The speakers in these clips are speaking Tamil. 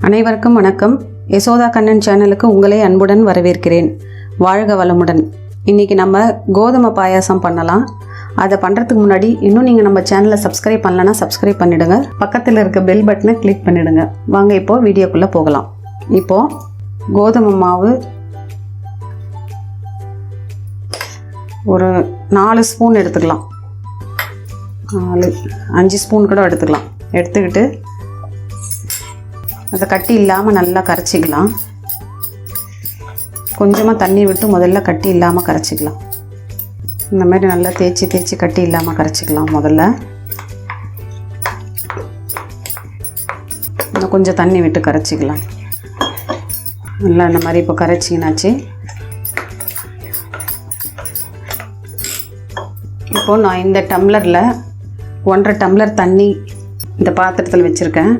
அனைவருக்கும் வணக்கம். யசோதா கண்ணன் சேனலுக்கு உங்களை அன்புடன் வரவேற்கிறேன். வாழ்க வளமுடன். இன்றைக்கி நம்ம கோதுமை பாயாசம் பண்ணலாம். அதை பண்ணுறதுக்கு முன்னாடி இன்னும் நீங்கள் நம்ம சேனலை சப்ஸ்கிரைப் பண்ணலன்னா சப்ஸ்கிரைப் பண்ணிவிடுங்க. பக்கத்தில் இருக்க பெல் பட்டனை கிளிக் பண்ணிவிடுங்க. வாங்க இப்போது வீடியோக்குள்ளே போகலாம். இப்போது கோதுமை மாவு ஒரு 4 ஸ்பூன் எடுத்துக்கலாம். 5 ஸ்பூன் கூட எடுத்துக்கலாம். எடுத்துக்கிட்டு அதை கட்டி இல்லாமல் நல்லா கரைச்சிக்கலாம். கொஞ்சமாக தண்ணி விட்டு முதல்ல கட்டி இல்லாமல் கரைச்சிக்கலாம். இந்த மாதிரி நல்லா தேய்ச்சி கட்டி இல்லாமல் கரைச்சிக்கலாம். முதல்ல இன்னும் கொஞ்சம் தண்ணி விட்டு கரைச்சிக்கலாம். நல்லா இந்த மாதிரி இப்போ கரைச்சிங்கனாச்சு. இப்போது நான் இந்த டம்ளரில் 1.5 டம்ளர் தண்ணி இந்த பாத்திரத்தில் வச்சுருக்கேன்.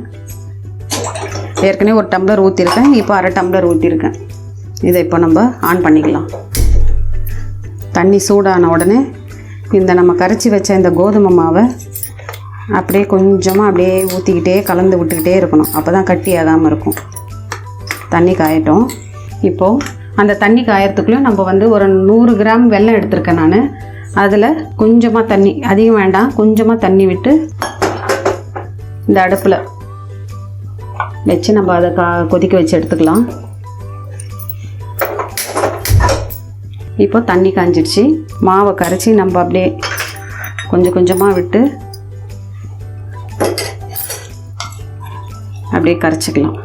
ஏற்கனவே 1 டம்ளர் ஊற்றிருக்கேன். இப்போ 1/2 டம்ளர் ஊற்றிருக்கேன். இதை இப்போ நம்ம ஆன் பண்ணிக்கலாம். தண்ணி சூடான உடனே இந்த நம்ம கரைச்சி வச்ச இந்த கோதுமை மாவை அப்படியே கொஞ்சமாக அப்படியே ஊற்றிக்கிட்டே கலந்து விட்டுக்கிட்டே இருக்கணும். அப்போ தான் கட்டி ஆகாமல் இருக்கும். தண்ணி காயட்டும். இப்போது அந்த தண்ணி காயறதுக்குள்ளே நம்ம ஒரு 100 கிராம் வெல்லம் எடுத்திருக்கேன் நான். அதில் கொஞ்சமாக தண்ணி, அதிகம் வேண்டாம், கொஞ்சமாக தண்ணி விட்டு இந்த அடுப்பில் வச்சு நம்ம அதை கொதிக்க வச்சு எடுத்துக்கலாம். இப்போ தண்ணி காஞ்சிடுச்சு. மாவை கரைச்சி நம்ம அப்படியே கொஞ்சம் கொஞ்சமாக விட்டு அப்படியே கரைச்சிக்கலாம்.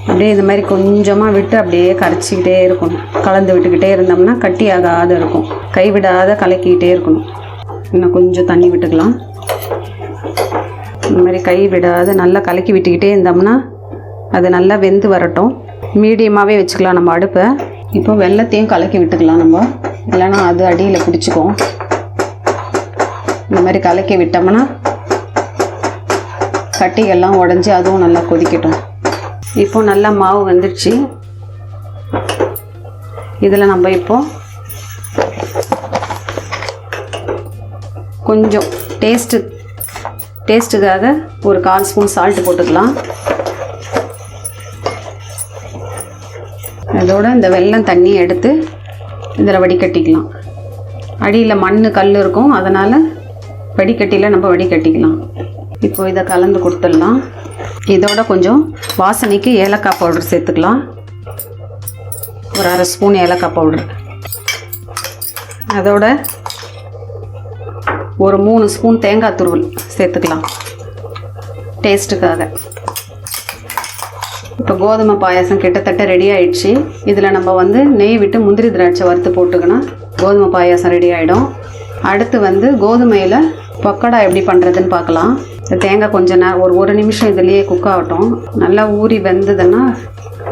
அப்படியே இந்த மாதிரி கொஞ்சமாக விட்டு அப்படியே கரைச்சிக்கிட்டே இருக்கணும். கலந்து விட்டுக்கிட்டே இருந்தோம்னா கட்டி ஆகாத இருக்கும். கைவிடாத கலக்கிக்கிட்டே இருக்கணும். இன்னும் கொஞ்சம் தண்ணி விட்டுக்கலாம். இந்த மாதிரி கை விடாத நல்லா கலக்கி விட்டுக்கிட்டே இருந்தோம்னா அது நல்லா வெந்து வரட்டும். மீடியமாகவே வச்சுக்கலாம் நம்ம அடுப்பை. இப்போ வெல்லத்தையும் கலக்கி விட்டுக்கலாம் நம்ம, இல்லைன்னா அது அடியில் பிடிச்சிக்கும். இந்த மாதிரி கலக்கி விட்டோம்னா கட்டிகள்லாம் உடஞ்சி அதுவும் நல்லா கொதிக்கட்டும். இப்போ நல்லா மாவு வந்துடுச்சு. இதில் நம்ம இப்போது கொஞ்சம் டேஸ்ட்டுக்காக ஒரு 1/4 ஸ்பூன் சால்ட்டு போட்டுக்கலாம். அதோட இந்த வெல்லம் தண்ணி எடுத்து இதில் வடிகட்டிக்கலாம். அடியில் மண் கல் இருக்கும், அதனால் வடிகட்டியில் நம்ம வடிகட்டிக்கலாம். இப்போ இதை கலந்து கொடுத்துடலாம். இதோட கொஞ்சம் வாசனைக்கு ஏலக்காய் பவுடர் சேர்த்துக்கலாம். ஒரு 1/2 ஸ்பூன் ஏலக்காய் பவுடர். அதோட ஒரு 3 ஸ்பூன் தேங்காய் துருவல் சேர்த்துக்கலாம் டேஸ்ட்டுக்காக. இப்போ கோதுமை பாயாசம் கிட்டத்தட்ட ரெடி ஆகிடுச்சு. இதில் நம்ம நெய் விட்டு முந்திரி திராட்சை வறுத்து போட்டுக்கினா கோதுமை பாயாசம் ரெடி ஆகிடும். அடுத்து கோதுமையில் பக்கோடா எப்படி பண்ணுறதுன்னு பார்க்கலாம். தேங்காய் கொஞ்சம் நேரம் ஒரு நிமிஷம் இதுலேயே குக் ஆகட்டும். நல்லா ஊறி வெந்ததுன்னா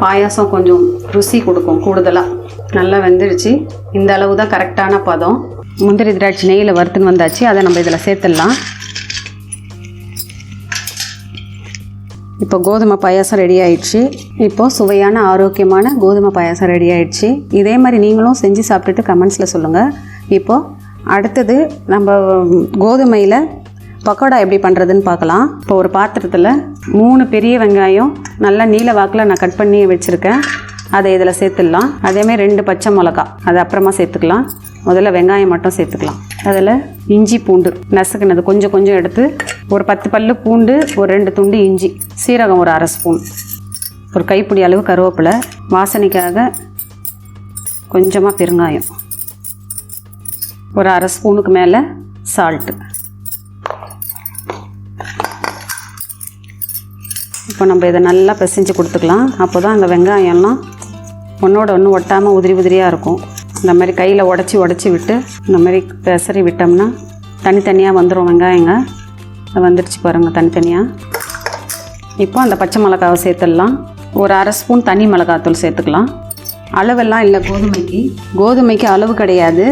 பாயாசம் கொஞ்சம் ருசி கொடுக்கும் கூடுதலாக. நல்லா வெந்துடுச்சு. இந்த அளவு தான் கரெக்டான பதம். முந்திரி திராட்சை நெய்யில் வறுத்துன்னு வந்தாச்சு. அதை நம்ம இதில் சேர்த்துடலாம். இப்போ கோதுமை பாயாசம் ரெடி ஆயிடுச்சு. இப்போது சுவையான ஆரோக்கியமான கோதுமை பாயாசம் ரெடி ஆயிடுச்சு. இதே மாதிரி நீங்களும் செஞ்சு சாப்பிட்டுட்டு கமெண்ட்ஸில் சொல்லுங்கள். இப்போது அடுத்தது நம்ம கோதுமையில் பக்கோடா எப்படி பண்ணுறதுன்னு பார்க்கலாம். இப்போ ஒரு பாத்திரத்தில் 3 பெரிய வெங்காயம் நல்லா நீல வாக்கில் நான் கட் பண்ணி வச்சுருக்கேன். அதை இதில் சேர்த்துடலாம். அதேமாதிரி 2 பச்சை மிளகா அதை அப்புறமா சேர்த்துக்கலாம். முதல்ல வெங்காயம் மட்டும் சேர்த்துக்கலாம். அதில் இஞ்சி பூண்டு நசுக்குனது கொஞ்சம் எடுத்து ஒரு 10 பல்லு பூண்டு, ஒரு 2 துண்டு இஞ்சி, சீரகம் ஒரு 1/2 ஸ்பூன், ஒரு கைப்பிடி அளவு கருவேப்பிலை, வாசனைக்காக கொஞ்சமாக பெருங்காயம், ஒரு 1/2 ஸ்பூனுக்கு மேலே சால்ட்டு. இப்போ நம்ம இதை நல்லா பிசைஞ்சு கொடுத்துக்கலாம். அப்போ தான் அந்த வெங்காயம்லாம் ஒன்றோட ஒன்று ஒட்டாமல் உதிரியாக இருக்கும். இந்த மாதிரி கையில் உடச்சி விட்டு இந்த மாதிரி பெசரி விட்டோம்னா தனித்தனியாக வந்துடும் வெங்காயங்க. அது வந்துடுச்சு பாருங்கள் தனித்தனியாக. இப்போ அந்த பச்சை மிளகாவை சேர்த்துடலாம். ஒரு 1/2 ஸ்பூன் தனி மிளகாத்தூள் சேர்த்துக்கலாம். அளவெல்லாம் இல்லை கோதுமைக்கு அளவு கிடையாது.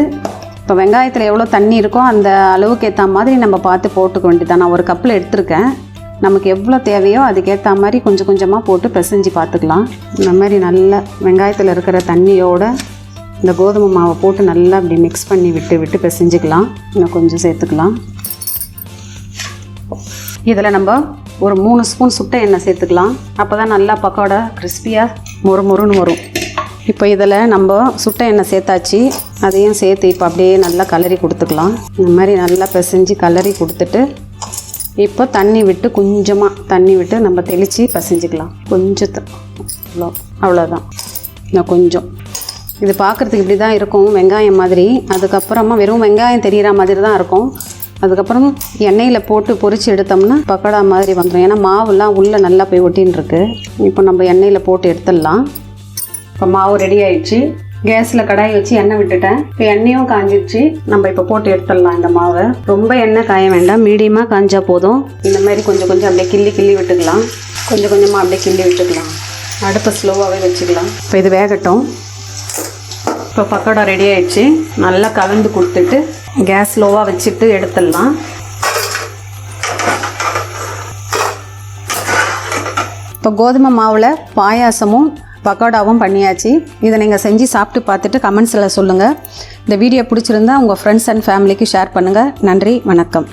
இப்போ வெங்காயத்தில் எவ்வளோ தண்ணி இருக்கோ அந்த அளவுக்கு ஏற்ற மாதிரி நம்ம பார்த்து போட்டுக்க வேண்டியதான். நான் ஒரு கப்பில் எடுத்திருக்கேன். நமக்கு எவ்வளோ தேவையோ அதுக்கேற்ற மாதிரி கொஞ்சம் கொஞ்சமாக போட்டு பிசைஞ்சு பார்த்துக்கலாம். இந்த மாதிரி நல்லா வெங்காயத்தில் இருக்கிற தண்ணியோட இந்த கோதுமை மாவை போட்டு நல்லா அப்படி மிக்ஸ் பண்ணி விட்டு பிசைஞ்சிக்கலாம். இன்னும் கொஞ்சம் சேர்த்துக்கலாம். இதில் நம்ம ஒரு 3 ஸ்பூன் சுட்ட எண்ணெய் சேர்த்துக்கலாம். அப்போ தான் நல்லா பக்கோடா கிறிஸ்பியாக மொறுன்னு வரும். இப்போ இதில் நம்ம சுட்ட எண்ணெய் சேர்த்தாச்சு. அதையும் சேர்த்து இப்போ அப்படியே நல்லா கலரி கொடுத்துக்கலாம். இந்த மாதிரி நல்லா பிசைஞ்சு கலரி கொடுத்துட்டு இப்போ தண்ணி விட்டு கொஞ்சமாக தண்ணி விட்டு நம்ம தெளித்து பிசைஞ்சிக்கலாம். கொஞ்சம் அவ்வளோதான். இன்னும் கொஞ்சம் இது பார்க்குறதுக்கு இப்படி தான் இருக்கும், வெங்காயம் மாதிரி. அதுக்கப்புறமா வெறும் வெங்காயம் தெரிகிற மாதிரி தான் இருக்கும். அதுக்கப்புறம் எண்ணெயில் போட்டு பொரித்து எடுத்தோம்னா பக்கோடா மாதிரி வந்துடும். ஏன்னா மாவுலாம் உள்ளே நல்லா போய் ஒட்டின்னு இருக்கு. இப்போ நம்ம எண்ணெயில் போட்டு எடுத்துடலாம். இப்போ மாவு ரெடி ஆயிடுச்சு. கேஸில் கடாய் வச்சு எண்ணெய் விட்டுட்டேன். இப்போ எண்ணெயும் காஞ்சிடுச்சு. நம்ம இப்போ போட்டு எடுத்துடலாம் இந்த மாவை. ரொம்ப எண்ணெய் காய வேண்டாம், மீடியமாக காஞ்சா போதும். இந்த மாதிரி கொஞ்சம் கொஞ்சம் அப்படியே கிள்ளி விட்டுக்கலாம். கொஞ்சம் கொஞ்சமாக அப்படியே கிள்ளி விட்டுக்கலாம். அடுப்பை ஸ்லோவாகவே வச்சுக்கலாம். இப்போ இது வேகட்டும். இப்போ பக்கோடா ரெடி ஆயிடுச்சு. நல்லா கலந்து கொடுத்துட்டு கேஸ் ஸ்லோவாக வச்சுட்டு எடுத்துடலாம். இப்போ கோதுமை மாவில் பாயாசமும் பக்கோடாவும் பண்ணியாச்சு. இதை நீங்கள் செஞ்சு சாப்பிட்டு பார்த்துட்டு கமெண்ட்ஸில் சொல்லுங்கள். இந்த வீடியோ பிடிச்சிருந்தா உங்கள் ஃப்ரெண்ட்ஸ் அண்ட் ஃபேமிலிக்கு ஷேர் பண்ணுங்கள். நன்றி, வணக்கம்.